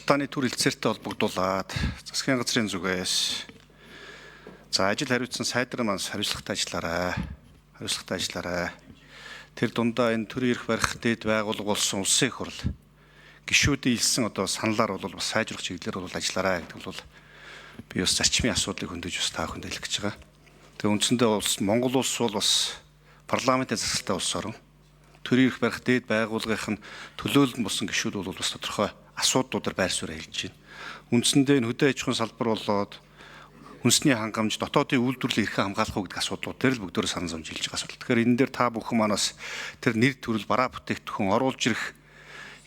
худалдааны төр хэлцээртэй холбогдуулаад засгийн газрын зүгээс ажил хариуцсан сайдрын манс хариуцлагатай ажиллаарай. Тэр дундаа энэ төрийн эрх барих дэд байгууллага болсон улсын их хурл гишүүдийн илсэн саналаар бол бас сайжрах чиглэлээр бол ажиллаарай гэдэг бол би бас зарчмын асуудлыг хөндөж бас та бүхэнд хэлэх гэж байгаа. Тэгээ үндсэндээ Монгол улс бол бас парламентын засалтай улс орн. Төрийн эрх барих дэд байгууллагын төлөөлөлд болсон гишүүд бол бас тодорхой асуудлуудаар байр суурь хэлж байна. Үндсэндээ энэ хөдөө аж ахуйн салбар болоод хүнсний хангамж, дотоодын үйлдвэрлэлийг хэрхэн хамгаалах уу гэдэг асуудлууд дээр л бүгдөө санал зовж хэлж байгаа асуудал. Тэгэхээр энэ дээр та бүхэн манаас тэр нэр төрөл бараа бүтээгдэхүүн оруулж ирэх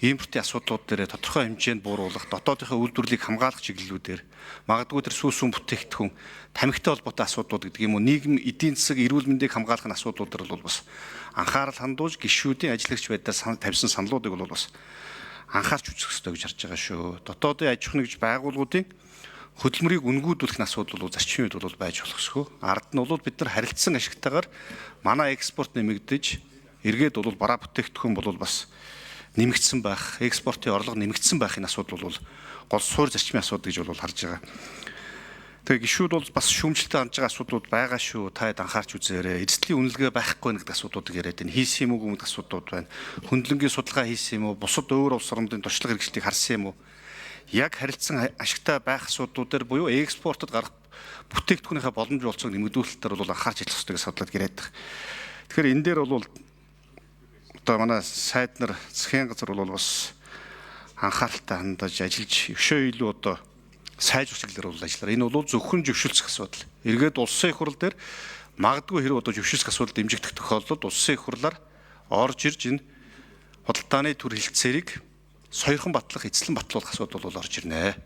импортын асуудлууд дээр тодорхой хэмжээнд бууруулах, дотоодынхаа үйлдвэрлэлийг хамгаалах чиглэлүүдээр магадгүй тэр сүүс сүм бүтээгдэхүүн тамхитай холбоотой асуудлууд гэдэг юм уу, нийгэм эдийн засаг, эрүүл мэндийг хамгаалах асуудлууд дээр бол бас анхаарал хандуулж гишүүдийн ажиллагч байдлаар тавьсан саналуудыг бол бас анхаарч үзэх ёстой гэж харж байгаа шүү. Дотоодын аж ахуйн нэгж байгууллагуудын хөдөлмөрийг үнгүүдүүлэх асуудал бол зарчмын үед бол байж болох шүү. Ард нь бол бид нар харилцсан ашигтайгаар манай экспорт нэмэгдэж, эргээд бол бараа бүтээгдэхүүн бол бас нэмэгдсэн байх, экспортын орлого нэмэгдсэн байхын асуудал бол гол суурь зарчмын асуудал гэж бол харж байгаа. Тэгээ гишүүд бол бас шүүмжлэлтэй хандж байгаа асуудлууд байгаа шүү. Та хэд анхаарч үзээрэй. Эзэдлийн үнэлгээ байхгүй гэдэг асуудлуудыг яриад байна. Хийсэн юм уу гэдэг асуудлууд байна. Хөндлөнгийн судалгаа хийсэн юм уу? Бусад өөр улс орнуудын туршлага хэрэгжлийг харсан юм уу? Яг харилцсан ашигтай байх асуудлуудаар буюу экспортод гарах бүтээгдэхүүнийхээ боломж олцоог нэмэгдүүлэлтээр бол анхаарч ажиллах ёстой гэж бодлоод яриад байгаа. Тэгэхээр энэ дээр бол манай сайд нар засгийн газар бол бас анхааралтай хандаж ажиллаж өшөө илүү сайжруулах чиглэлээр бол ажиллаар. Энэ бол зөвхөн зөвшөлдсөх асуудал. Эргээд улсын их хурл дээр магадгүй хэрэг зөвшөлдсөх асуудал дэмжигдэх тохиолдолд улсын их хурлаар орж ирж энэ худалдааны төр хэлтсээрийг сойрхон батлах, эзлэн батлуулах асуудал бол орж ирнэ.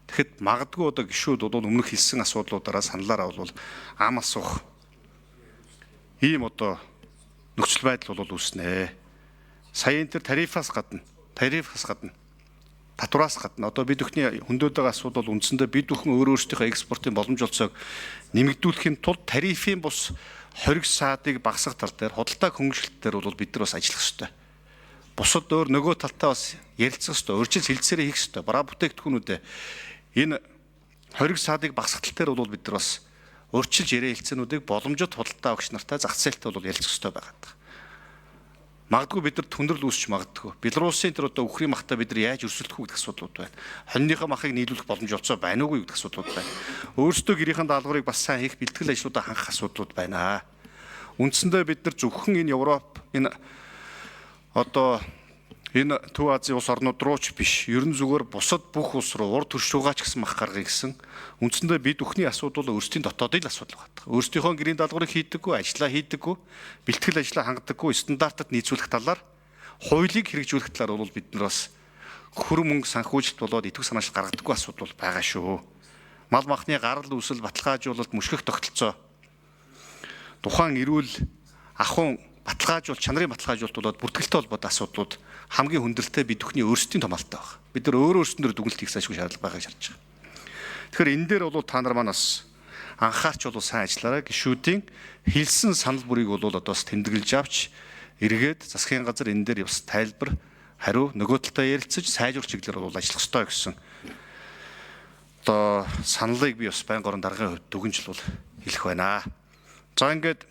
Тэгэхэд магадгүй гишүүд бол өмнөх хэлсэн асуудлуудаараа саналаараа бол ам асуух ийм нөхцөл байдал бол үүснэ. Сая энэ тарифаас гадна татвараас гадна бид бүхний хөндөд байгаа асуудал бол үндсэндээ бид бүхэн өөрсдийнхөө экспортын боломж олцоог нэмэгдүүлэхийн тулд тарифын бус хориг саадыг багасгах тал дээр худалдааг хөнгөлөлт дээр бол бид нар бас ажиллах ёстой. Бусад өөр нөгөө талтай бас ярилцах ёстой, урьдчилан хэлцээрээ хийх ёстой. Бараа бүтээгдэхүүнүүдээ энэ хориг саадыг багасгах тал дээр бол бид нар бас урьдчилж яриа хэлцээнүүдийг боломжит худалдаа өгч нартай зах зээлтэй бол ярилцах ёстой байгаа. Магадгүй бид нар түндрэл үүсч магадгүй. Белорусын тэр үхрийн махтаа бид нар яаж өрсөлдөх үү гэдэг асуудлууд байна. Хоньныхоо махыг нийлүүлэх боломж олцоо байна уугүй гэдэг асуудлууд байна. Өөрсдөө гэрийнхэн даалгаврыг бас сайн хийх бэлтгэл ажлуудаа хангах асуудлууд байна. Үндсэндээ бид нар зөвхөн энэ Европ, энэ Төв Азийн улс орнууд руу ч биш, ерөн зүгээр бусад бүх улс руу урд төршуугаач гэсэн мах гаргая гэсэн. Үндсэндээ бид бүхний асуудал өөрсдийн дотоодын асуудал байдаг. Өөрсдийнхөө гэрийн даалгаврыг хийдэггүй, ажлаа хийдэггүй, бэлтгэл ажлаа хангадаггүй, стандартад нийцүүлэх талаар, хуулийг хэрэгжүүлэх талаар бол бид нар бас хөрөн мөнгө санхүүжилт болоод идэвх санаачил гаргадаггүй асуудал байгаа шүү. Мал махны гарал үүсэл, баталгаажуулалт, мөшгөх тогтолцоо, тухайн эрүүл ахуйн баталгаажуулалт, чанарын баталгаажуулалт болоод бүртгэлтэй холбоотой асуудлууд хамгийн хүндрэлтэй бид бүхний өөрсдийн томалтай байна. Бид нар өөрсдөндөө дүгнэлт хийх зайлшгүй шаардлага байгааг шаардж байгаа. Тэгэхээр энэ дээр та нар манаас анхаарч сайн ажиллаарай. Гишүүдийн хэлсэн санал бүрийг бас тэмдэглэж авч эргээд засгийн газар энэ дээр бас тайлбар, хариу нөгөө талтай ярилцаж сайжруулах чиглэлээр ажиллах ёстой гэсэн саналыг би бас байнгын орон даргын хувьд дүгнж хэлэх байна. За ингээд